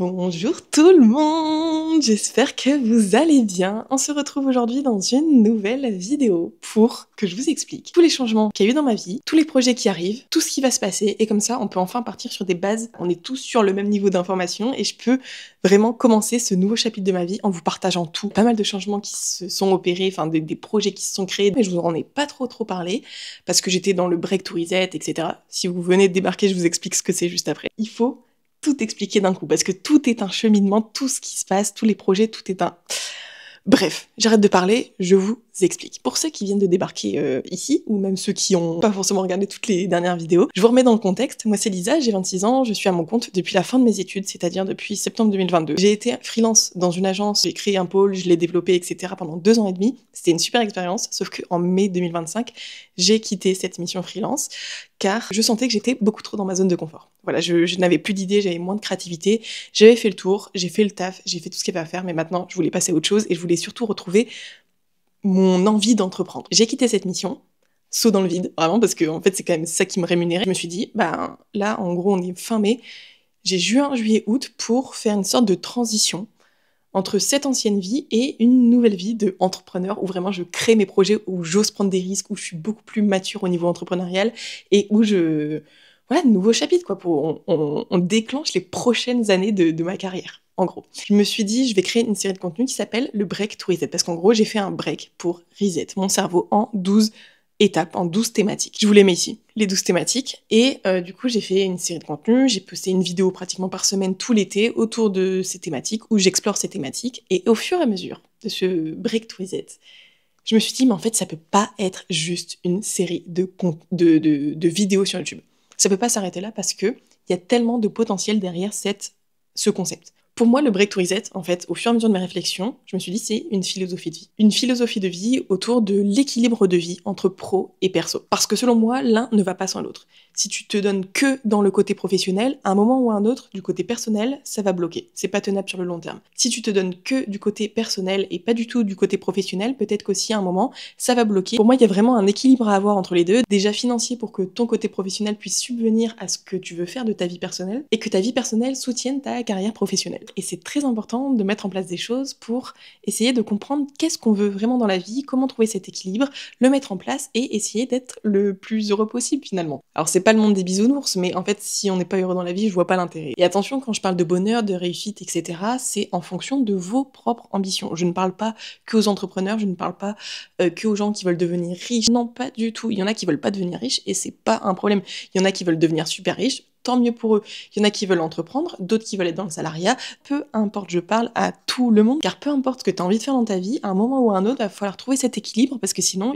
Bonjour tout le monde, j'espère que vous allez bien. On se retrouve aujourd'hui dans une nouvelle vidéo pour que je vous explique tous les changements qu'il y a eu dans ma vie, tous les projets qui arrivent, tout ce qui va se passer, et comme ça on peut enfin partir sur des bases, on est tous sur le même niveau d'information et je peux vraiment commencer ce nouveau chapitre de ma vie en vous partageant tout. Pas mal de changements qui se sont opérés, enfin des projets qui se sont créés, mais je vous en ai pas trop parlé parce que j'étais dans le break to reset, etc. Si vous venez de débarquer, je vous explique ce que c'est juste après. Il faut tout expliquer d'un coup, parce que tout est un cheminement, tout ce qui se passe, tous les projets, tout est un... Bref, j'arrête de parler, je vous explique. Pour ceux qui viennent de débarquer ici, ou même ceux qui ont pas forcément regardé toutes les dernières vidéos, je vous remets dans le contexte. Moi c'est Lisa, j'ai 26 ans, je suis à mon compte depuis la fin de mes études, c'est-à-dire depuis septembre 2022. J'ai été freelance dans une agence, j'ai créé un pôle, je l'ai développé, etc. pendant 2 ans et demi. C'était une super expérience, sauf qu'en mai 2025, j'ai quitté cette mission freelance, car je sentais que j'étais beaucoup trop dans ma zone de confort. Voilà, je n'avais plus d'idées, j'avais moins de créativité, j'avais fait le tour, j'ai fait le taf, j'ai fait tout ce qu'il y avait à faire, mais maintenant je voulais passer à autre chose et je voulais surtout retrouver mon envie d'entreprendre. J'ai quitté cette mission, saut dans le vide, vraiment, parce que en fait c'est quand même ça qui me rémunérait. Je me suis dit, bah là en gros on est fin mai, j'ai juin, juillet, août pour faire une sorte de transition entre cette ancienne vie et une nouvelle vie de entrepreneur où vraiment je crée mes projets, où j'ose prendre des risques, où je suis beaucoup plus mature au niveau entrepreneurial et où je... Voilà, nouveau chapitre, quoi. On déclenche les prochaines années de ma carrière, en gros. Je me suis dit, je vais créer une série de contenus qui s'appelle le Break to Reset, parce qu'en gros, j'ai fait un break pour reset mon cerveau en 12 étapes, en 12 thématiques. Je vous les mets ici, les 12 thématiques. Et du coup, j'ai fait une série de contenus, j'ai posté une vidéo pratiquement par semaine tout l'été autour de ces thématiques, où j'explore ces thématiques. Et au fur et à mesure de ce Break to Reset, je me suis dit, mais en fait, ça peut pas être juste une série de vidéos sur YouTube. Ça peut pas s'arrêter là parce que il y a tellement de potentiel derrière ce concept. Pour moi, le break to reset, en fait, au fur et à mesure de mes réflexions, je me suis dit, c'est une philosophie de vie. Une philosophie de vie autour de l'équilibre de vie entre pro et perso. Parce que selon moi, l'un ne va pas sans l'autre. Si tu te donnes que dans le côté professionnel, à un moment ou à un autre, du côté personnel, ça va bloquer. C'est pas tenable sur le long terme. Si tu te donnes que du côté personnel et pas du tout du côté professionnel, peut-être qu'aussi à un moment, ça va bloquer. Pour moi, il y a vraiment un équilibre à avoir entre les deux. Déjà financier pour que ton côté professionnel puisse subvenir à ce que tu veux faire de ta vie personnelle et que ta vie personnelle soutienne ta carrière professionnelle. Et c'est très important de mettre en place des choses pour essayer de comprendre qu'est-ce qu'on veut vraiment dans la vie, comment trouver cet équilibre, le mettre en place et essayer d'être le plus heureux possible finalement. Alors c'est pas le monde des bisounours, mais en fait si on n'est pas heureux dans la vie, je vois pas l'intérêt. Et attention, quand je parle de bonheur, de réussite, etc., c'est en fonction de vos propres ambitions. Je ne parle pas que aux entrepreneurs, je ne parle pas que aux gens qui veulent devenir riches. Non, pas du tout. Il y en a qui veulent pas devenir riches et c'est pas un problème. Il y en a qui veulent devenir super riches, tant mieux pour eux. Il y en a qui veulent entreprendre, d'autres qui veulent être dans le salariat. Peu importe, je parle à tout le monde, car peu importe ce que tu as envie de faire dans ta vie, à un moment ou à un autre, il va falloir trouver cet équilibre parce que sinon,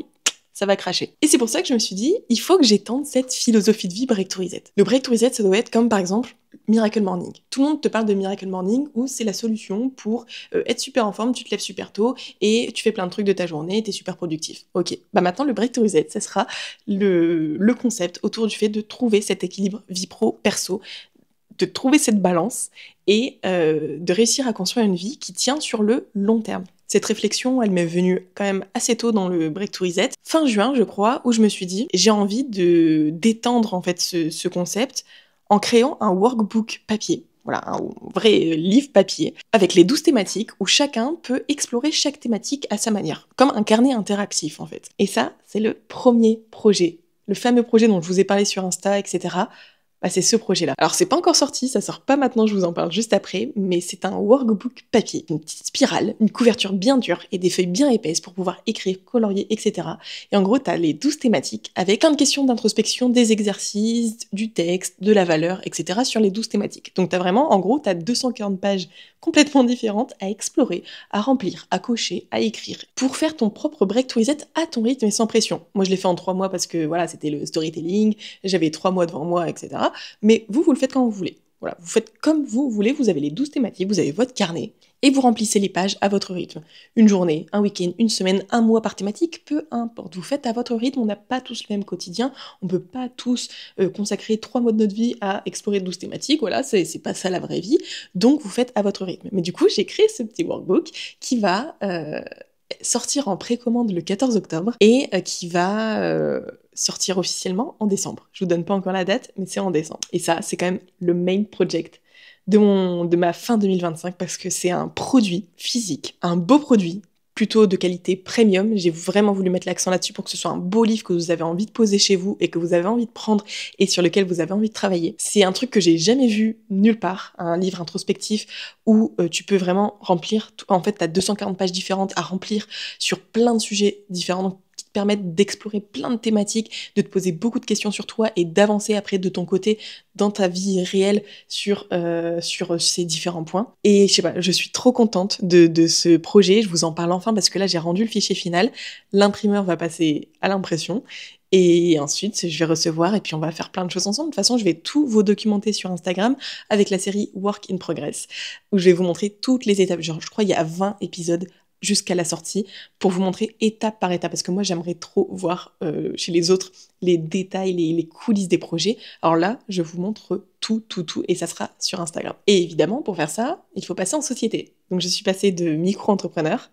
ça va cracher. Et c'est pour ça que je me suis dit, il faut que j'étende cette philosophie de vie Break to Reset. Le Break to Reset, ça doit être comme par exemple Miracle Morning. Tout le monde te parle de Miracle Morning où c'est la solution pour être super en forme, tu te lèves super tôt et tu fais plein de trucs de ta journée et t'es super productif. Ok, bah maintenant le Break to Reset, ça sera le concept autour du fait de trouver cet équilibre vie pro-perso, de trouver cette balance et de réussir à construire une vie qui tient sur le long terme. Cette réflexion, elle m'est venue quand même assez tôt dans le Break to Reset, fin juin je crois, où je me suis dit j'ai envie d'étendre en fait ce concept en créant un workbook papier. Voilà, un vrai livre papier, avec les 12 thématiques où chacun peut explorer chaque thématique à sa manière, comme un carnet interactif en fait. Et ça, c'est le premier projet, le fameux projet dont je vous ai parlé sur Insta, etc. Bah, c'est ce projet-là. Alors c'est pas encore sorti, ça sort pas maintenant, je vous en parle juste après, mais c'est un workbook papier, une petite spirale, une couverture bien dure et des feuilles bien épaisses pour pouvoir écrire, colorier, etc. Et en gros, t'as les 12 thématiques avec plein de questions d'introspection, des exercices, du texte, de la valeur, etc. sur les 12 thématiques. Donc t'as vraiment, en gros, t'as 240 pages complètement différentes à explorer, à remplir, à cocher, à écrire, pour faire ton propre Break to Reset à ton rythme et sans pression. Moi je l'ai fait en 3 mois parce que voilà, c'était le storytelling, j'avais 3 mois devant moi, etc. Mais vous le faites quand vous voulez. Voilà, vous faites comme vous voulez, vous avez les 12 thématiques, vous avez votre carnet, et vous remplissez les pages à votre rythme. Une journée, un week-end, une semaine, un mois par thématique, peu importe. Vous faites à votre rythme, on n'a pas tous le même quotidien, on peut pas tous consacrer 3 mois de notre vie à explorer 12 thématiques, voilà, c'est pas ça la vraie vie, donc vous faites à votre rythme. Mais du coup, j'ai créé ce petit workbook qui va sortir en précommande le 14 octobre et qui va sortir officiellement en décembre. Je vous donne pas encore la date, mais c'est en décembre. Et ça, c'est quand même le main project de ma fin 2025 parce que c'est un produit physique, un beau produit, plutôt de qualité premium. J'ai vraiment voulu mettre l'accent là-dessus pour que ce soit un beau livre que vous avez envie de poser chez vous et que vous avez envie de prendre et sur lequel vous avez envie de travailler. C'est un truc que j'ai jamais vu nulle part, un livre introspectif où tu peux vraiment remplir, en fait t'as 240 pages différentes à remplir sur plein de sujets différents, donc qui te permettent d'explorer plein de thématiques, de te poser beaucoup de questions sur toi et d'avancer après de ton côté dans ta vie réelle sur ces différents points. Et je sais pas, je suis trop contente de ce projet. Je vous en parle enfin parce que là, j'ai rendu le fichier final. L'imprimeur va passer à l'impression. Et ensuite, je vais recevoir et puis on va faire plein de choses ensemble. De toute façon, je vais tout vous documenter sur Instagram avec la série Work in Progress, où je vais vous montrer toutes les étapes. Genre, je crois qu'il y a 20 épisodes jusqu'à la sortie pour vous montrer étape par étape parce que moi j'aimerais trop voir chez les autres les détails, les coulisses des projets. Alors là, je vous montre tout et ça sera sur Instagram. Et évidemment, pour faire ça, il faut passer en société. Donc je suis passée de micro-entrepreneur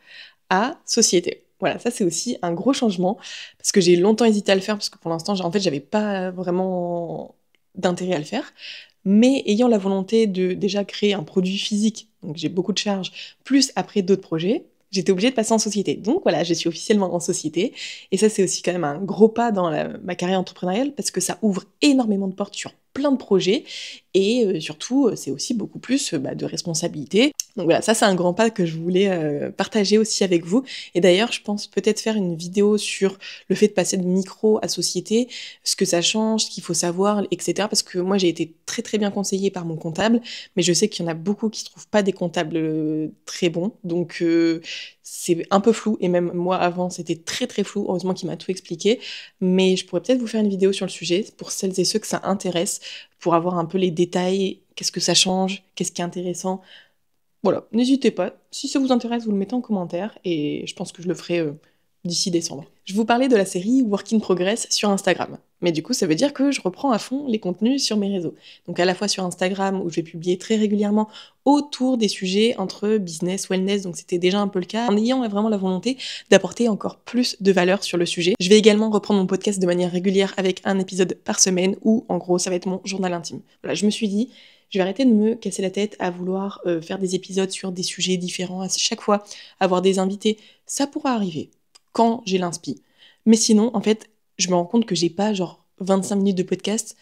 à société. Voilà, ça c'est aussi un gros changement parce que j'ai longtemps hésité à le faire parce que pour l'instant, en fait, j'avais pas vraiment d'intérêt à le faire. Mais ayant la volonté de déjà créer un produit physique, donc j'ai beaucoup de charges, plus après d'autres projets, j'étais obligée de passer en société. Donc voilà, je suis officiellement en société. Et ça, c'est aussi quand même un gros pas dans ma carrière entrepreneuriale parce que ça ouvre énormément de portes sur plein de projets. Et surtout, c'est aussi beaucoup plus de responsabilité. Donc voilà, ça c'est un grand pas que je voulais partager aussi avec vous. Et d'ailleurs, je pense peut-être faire une vidéo sur le fait de passer de micro à société, ce que ça change, ce qu'il faut savoir, etc. Parce que moi, j'ai été très bien conseillée par mon comptable, mais je sais qu'il y en a beaucoup qui trouvent pas des comptables très bons. Donc c'est un peu flou, et même moi avant, c'était très flou. Heureusement qu'il m'a tout expliqué. Mais je pourrais peut-être vous faire une vidéo sur le sujet pour celles et ceux que ça intéresse, pour avoir un peu les détails, qu'est-ce que ça change, qu'est-ce qui est intéressant. Voilà, n'hésitez pas. Si ça vous intéresse, vous le mettez en commentaire et je pense que je le ferai d'ici décembre. Je vous parlais de la série Work in Progress sur Instagram. Mais du coup, ça veut dire que je reprends à fond les contenus sur mes réseaux. Donc à la fois sur Instagram, où je vais publier très régulièrement autour des sujets entre business, wellness, donc c'était déjà un peu le cas, en ayant vraiment la volonté d'apporter encore plus de valeur sur le sujet. Je vais également reprendre mon podcast de manière régulière avec un épisode par semaine, où en gros, ça va être mon journal intime. Voilà, je me suis dit, je vais arrêter de me casser la tête à vouloir faire des épisodes sur des sujets différents à chaque fois, avoir des invités. Ça pourra arriver quand j'ai l'inspi. Mais sinon, en fait, je me rends compte que j'ai pas genre 25 minutes de podcast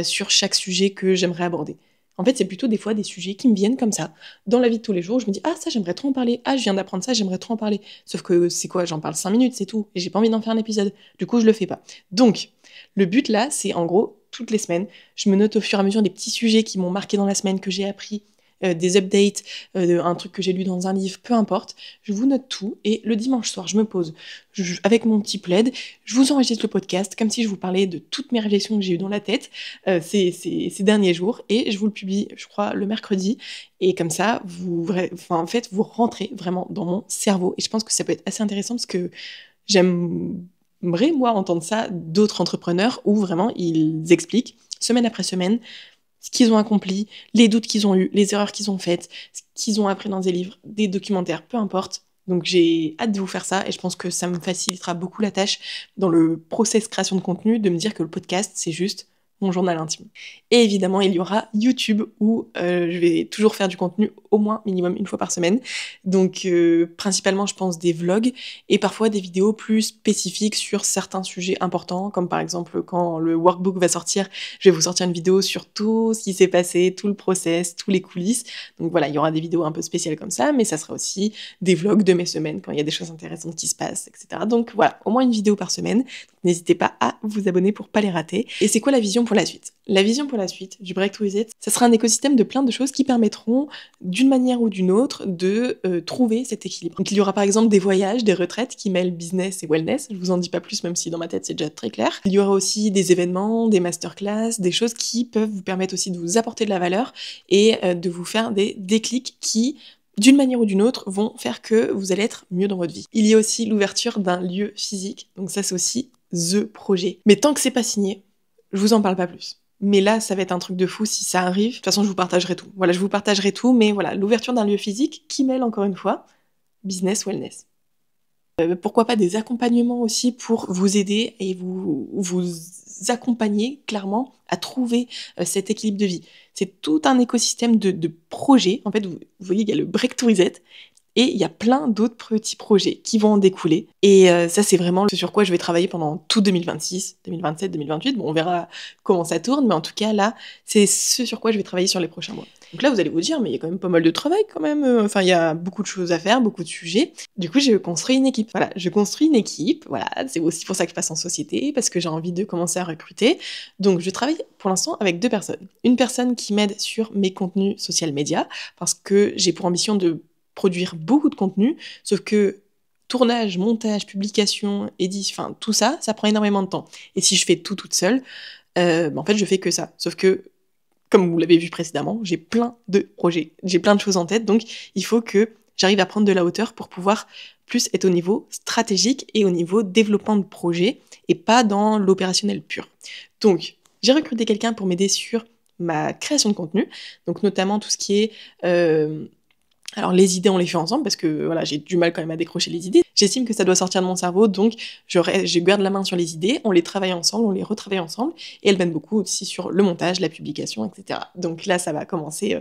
sur chaque sujet que j'aimerais aborder. En fait, c'est plutôt des fois des sujets qui me viennent comme ça, dans la vie de tous les jours. Je me dis, ah, ça, j'aimerais trop en parler. Ah, je viens d'apprendre ça, j'aimerais trop en parler. Sauf que c'est quoi, j'en parle 5 minutes, c'est tout. Et j'ai pas envie d'en faire un épisode. Du coup, je le fais pas. Donc, le but là, c'est en gros, toutes les semaines, je me note au fur et à mesure des petits sujets qui m'ont marqué dans la semaine, que j'ai appris, des updates, un truc que j'ai lu dans un livre, peu importe. Je vous note tout et le dimanche soir, je me pose avec mon petit plaid, je vous enregistre le podcast comme si je vous parlais de toutes mes réflexions que j'ai eues dans la tête ces derniers jours et je vous le publie, je crois, le mercredi. Et comme ça, en fait, vous rentrez vraiment dans mon cerveau. Et je pense que ça peut être assez intéressant parce que j'aimerais, moi, entendre ça d'autres entrepreneurs où vraiment ils expliquent semaine après semaine ce qu'ils ont accompli, les doutes qu'ils ont eus, les erreurs qu'ils ont faites, ce qu'ils ont appris dans des livres, des documentaires, peu importe. Donc j'ai hâte de vous faire ça et je pense que ça me facilitera beaucoup la tâche dans le process création de contenu, de me dire que le podcast, c'est juste mon journal intime. Et évidemment, il y aura YouTube où je vais toujours faire du contenu au moins minimum une fois par semaine. Donc principalement, je pense des vlogs et parfois des vidéos plus spécifiques sur certains sujets importants, comme par exemple quand le workbook va sortir, je vais vous sortir une vidéo sur tout ce qui s'est passé, tout le process, tous les coulisses. Donc voilà, il y aura des vidéos un peu spéciales comme ça, mais ça sera aussi des vlogs de mes semaines quand il y a des choses intéressantes qui se passent, etc. Donc voilà, au moins une vidéo par semaine. N'hésitez pas à vous abonner pour pas les rater. Et c'est quoi la vision pour la suite? La vision pour la suite du Breakthrough It, ça sera un écosystème de plein de choses qui permettront, d'une manière ou d'une autre, de trouver cet équilibre. Donc il y aura par exemple des voyages, des retraites qui mêlent business et wellness. Je vous en dis pas plus, même si dans ma tête c'est déjà très clair. Il y aura aussi des événements, des masterclass, des choses qui peuvent vous permettre aussi de vous apporter de la valeur et de vous faire des déclics qui, d'une manière ou d'une autre, vont faire que vous allez être mieux dans votre vie. Il y a aussi l'ouverture d'un lieu physique, donc ça c'est aussi the projet. Mais tant que c'est pas signé, je vous en parle pas plus. Mais là, ça va être un truc de fou si ça arrive. De toute façon, je vous partagerai tout. Voilà, je vous partagerai tout, mais voilà, l'ouverture d'un lieu physique qui mêle encore une fois business, wellness. Pourquoi pas des accompagnements aussi pour vous aider et vous accompagner clairement à trouver cet équilibre de vie. c'est tout un écosystème de projets. En fait, vous voyez, il y a le Break to Reset, et il y a plein d'autres petits projets qui vont en découler. Et ça, c'est vraiment ce sur quoi je vais travailler pendant tout 2026, 2027, 2028. Bon, on verra comment ça tourne, mais en tout cas, là, c'est ce sur quoi je vais travailler sur les prochains mois. Donc là, vous allez vous dire, mais il y a quand même pas mal de travail quand même. Enfin, il y a beaucoup de choses à faire, beaucoup de sujets. Du coup, j'ai construit une équipe. Voilà, je construis une équipe. Voilà, c'est aussi pour ça que je passe en société, parce que j'ai envie de commencer à recruter. Donc, je travaille pour l'instant avec 2 personnes. Une personne qui m'aide sur mes contenus social media, parce que j'ai pour ambition de produire beaucoup de contenu, sauf que tournage, montage, publication, enfin tout ça, ça prend énormément de temps. Et si je fais tout toute seule, en fait je fais que ça. Sauf que, comme vous l'avez vu précédemment, j'ai plein de projets, j'ai plein de choses en tête, donc il faut que j'arrive à prendre de la hauteur pour pouvoir plus être au niveau stratégique et au niveau développement de projet, et pas dans l'opérationnel pur. Donc, j'ai recruté quelqu'un pour m'aider sur ma création de contenu, donc notamment tout ce qui est alors les idées, on les fait ensemble parce que voilà, j'ai du mal quand même à décrocher les idées. J'estime que ça doit sortir de mon cerveau, donc je garde la main sur les idées, on les travaille ensemble, on les retravaille ensemble, et elle m'aide beaucoup aussi sur le montage, la publication, etc. Donc là, ça va commencer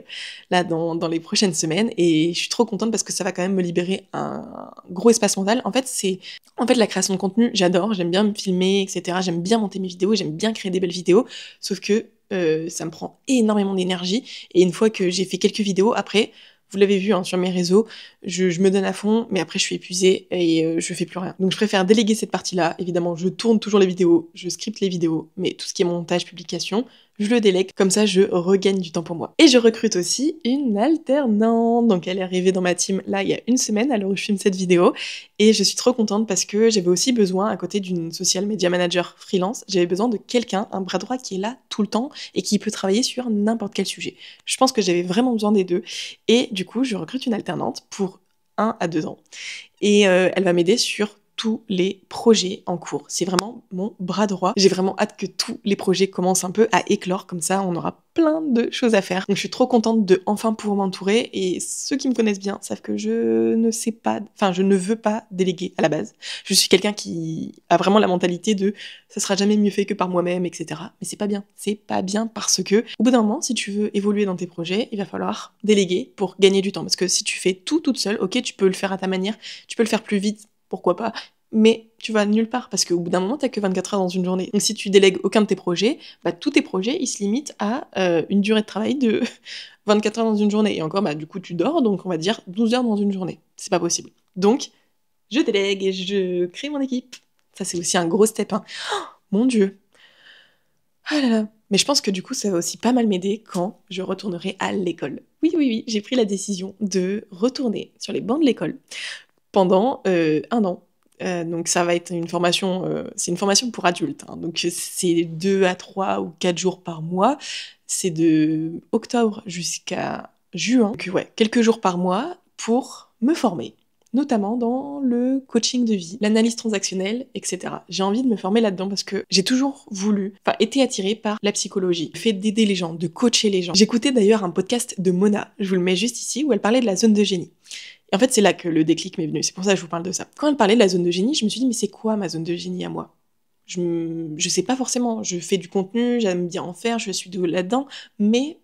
là dans les prochaines semaines, et je suis trop contente parce que ça va quand même me libérer un gros espace mental. En fait, la création de contenu, j'adore, j'aime bien me filmer, etc. J'aime bien monter mes vidéos, j'aime bien créer des belles vidéos, sauf que ça me prend énormément d'énergie, et une fois que j'ai fait quelques vidéos, après, vous l'avez vu sur mes réseaux, je me donne à fond, mais après je suis épuisée et je fais plus rien. Donc je préfère déléguer cette partie-là. Évidemment, je tourne toujours les vidéos, je scripte les vidéos, mais tout ce qui est montage, publication, je le délègue, comme ça je regagne du temps pour moi. Et je recrute aussi une alternante, donc elle est arrivée dans ma team là il y a une semaine à l'heure où je filme cette vidéo, et je suis trop contente parce que j'avais aussi besoin, à côté d'une social media manager freelance, j'avais besoin de quelqu'un, un bras droit qui est là tout le temps et qui peut travailler sur n'importe quel sujet. Je pense que j'avais vraiment besoin des deux, et du coup je recrute une alternante pour 1 à 2 ans, et elle va m'aider sur tous les projets en cours. C'est vraiment mon bras droit. J'ai vraiment hâte que tous les projets commencent un peu à éclore, comme ça on aura plein de choses à faire. Donc je suis trop contente de enfin pouvoir m'entourer, et ceux qui me connaissent bien savent que je ne veux pas déléguer à la base. Je suis quelqu'un qui a vraiment la mentalité de ça sera jamais mieux fait que par moi-même, etc. Mais c'est pas bien. C'est pas bien parce que au bout d'un moment, si tu veux évoluer dans tes projets, il va falloir déléguer pour gagner du temps. Parce que si tu fais tout toute seule, ok, tu peux le faire à ta manière, tu peux le faire plus vite, pourquoi pas, mais tu vas nulle part parce qu'au bout d'un moment, t'as que 24 heures dans une journée. Donc si tu délègues aucun de tes projets, tous tes projets, ils se limitent à une durée de travail de 24 heures dans une journée. Et encore, du coup, tu dors, donc on va dire 12 heures dans une journée. C'est pas possible. Donc, je délègue et je crée mon équipe. Ça, c'est aussi un gros step. Oh, mon Dieu. Ah là là. Mais je pense que du coup, ça va aussi pas mal m'aider quand je retournerai à l'école. Oui, j'ai pris la décision de retourner sur les bancs de l'école pendant 1 an. Donc ça va être une formation, c'est une formation pour adultes, hein. Donc c'est 2 à 3 ou 4 jours par mois. C'est de octobre jusqu'à juin. Donc ouais, quelques jours par mois pour me former, notamment dans le coaching de vie, l'analyse transactionnelle, etc. J'ai envie de me former là-dedans parce que j'ai toujours été attirée par la psychologie, le fait d'aider les gens, de coacher les gens. J'écoutais d'ailleurs un podcast de Mona, je vous le mets juste ici, où elle parlait de la zone de génie. Et en fait, c'est là que le déclic m'est venu, c'est pour ça que je vous parle de ça. Quand elle parlait de la zone de génie, je me suis dit, mais c'est quoi ma zone de génie à moi ? Je sais pas forcément, je fais du contenu, j'aime bien en faire, je suis douée là-dedans, mais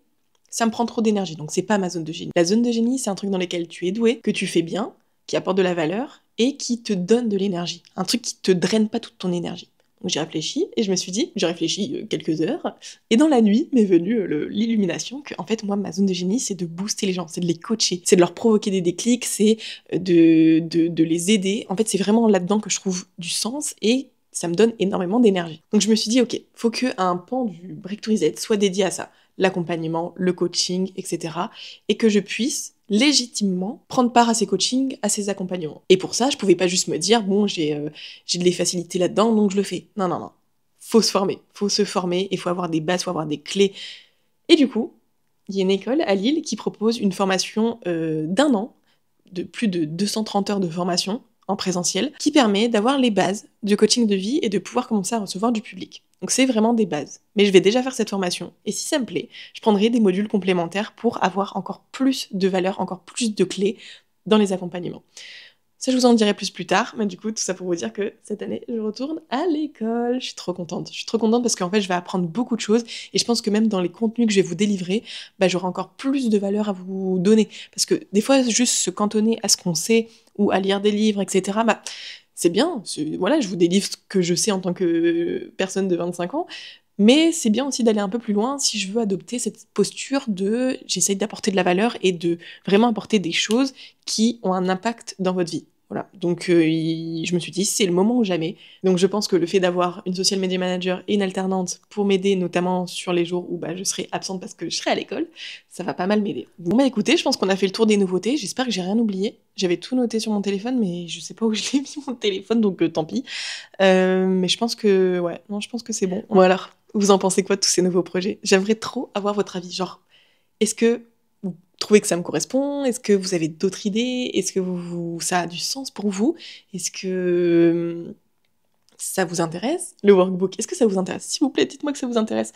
ça me prend trop d'énergie, donc c'est pas ma zone de génie. La zone de génie, c'est un truc dans lequel tu es doué, que tu fais bien, qui apporte de la valeur, et qui te donne de l'énergie. Un truc qui te draine pas toute ton énergie. Donc j'ai réfléchi, et je me suis dit, j'ai réfléchi quelques heures, et dans la nuit m'est venue l'illumination que, en fait, moi, ma zone de génie, c'est de booster les gens, c'est de les coacher, c'est de leur provoquer des déclics, c'est de les aider. En fait, c'est vraiment là-dedans que je trouve du sens, et ça me donne énormément d'énergie. Donc je me suis dit, ok, faut qu'un pan du Break to Reset soit dédié à ça, l'accompagnement, le coaching, etc., et que je puisse légitimement prendre part à ces coachings, à ces accompagnements. Et pour ça, je pouvais pas juste me dire, bon, j'ai de les facilités là-dedans, donc je le fais. Non. Faut se former, il faut avoir des bases, faut avoir des clés. Et du coup, il y a une école à Lille qui propose une formation d'1 an, de plus de 230 heures de formation en présentiel, qui permet d'avoir les bases du coaching de vie et de pouvoir commencer à recevoir du public. Donc c'est vraiment des bases. Mais je vais déjà faire cette formation, et si ça me plaît, je prendrai des modules complémentaires pour avoir encore plus de valeur, encore plus de clés dans les accompagnements. Ça, je vous en dirai plus tard, mais du coup, tout ça pour vous dire que cette année, je retourne à l'école. Je suis trop contente. Je suis trop contente parce qu'en fait, je vais apprendre beaucoup de choses et je pense que même dans les contenus que je vais vous délivrer, j'aurai encore plus de valeur à vous donner. Parce que des fois, juste se cantonner à ce qu'on sait ou à lire des livres, etc., c'est bien. Voilà, je vous délivre ce que je sais en tant que personne de 25 ans, mais c'est bien aussi d'aller un peu plus loin si je veux adopter cette posture de j'essaye d'apporter de la valeur et de vraiment apporter des choses qui ont un impact dans votre vie. Voilà. Donc je me suis dit c'est le moment ou jamais. Donc je pense que le fait d'avoir une social media manager et une alternante pour m'aider notamment sur les jours où je serai absente parce que je serai à l'école, ça va pas mal m'aider. Bon écoutez, je pense qu'on a fait le tour des nouveautés, j'espère que j'ai rien oublié. J'avais tout noté sur mon téléphone mais je sais pas où je l'ai mis mon téléphone donc tant pis. Mais je pense que je pense que c'est bon. Bon alors, vous en pensez quoi de tous ces nouveaux projets? J'aimerais trop avoir votre avis. Genre, est-ce que vous trouvez que ça me correspond? Est-ce que vous avez d'autres idées? Est-ce que ça a du sens pour vous? Est-ce que ça vous intéresse? Le workbook, est-ce que ça vous intéresse? S'il vous plaît, dites-moi que ça vous intéresse.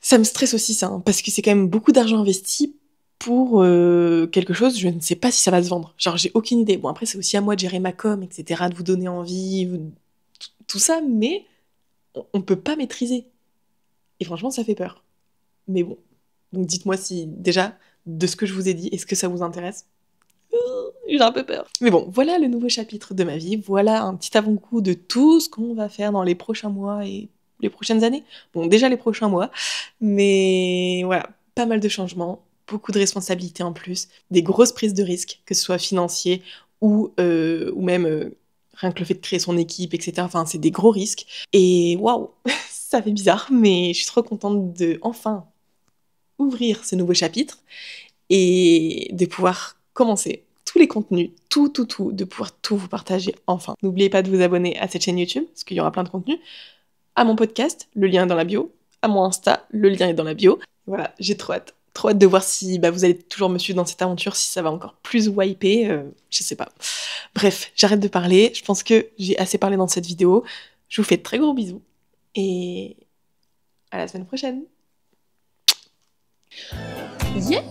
Ça me stresse aussi ça, parce que c'est quand même beaucoup d'argent investi pour quelque chose, je ne sais pas si ça va se vendre. Genre, j'ai aucune idée. Bon, après, c'est aussi à moi de gérer ma com, etc., de vous donner envie, tout ça, mais on peut pas maîtriser. Et franchement, ça fait peur. Mais bon. Donc dites-moi si, déjà, de ce que je vous ai dit, est-ce que ça vous intéresse? J'ai un peu peur. Mais bon, voilà le nouveau chapitre de ma vie. Voilà un petit avant-goût de tout ce qu'on va faire dans les prochains mois et les prochaines années. Bon, déjà les prochains mois. Mais voilà, pas mal de changements, beaucoup de responsabilités en plus, des grosses prises de risques, que ce soit financier ou même rien que le fait de créer son équipe, etc. Enfin, c'est des gros risques. Et waouh, ça fait bizarre, mais je suis trop contente de enfin ouvrir ce nouveau chapitre et de pouvoir commencer tous les contenus, tout, de pouvoir tout vous partager enfin. N'oubliez pas de vous abonner à cette chaîne YouTube, parce qu'il y aura plein de contenus, à mon podcast, le lien est dans la bio, à mon Insta, le lien est dans la bio. Voilà, j'ai trop hâte. Trop hâte de voir si vous allez toujours me suivre dans cette aventure, si ça va encore plus wiper, je sais pas. Bref, j'arrête de parler, je pense que j'ai assez parlé dans cette vidéo. Je vous fais de très gros bisous, et à la semaine prochaine. Yeah!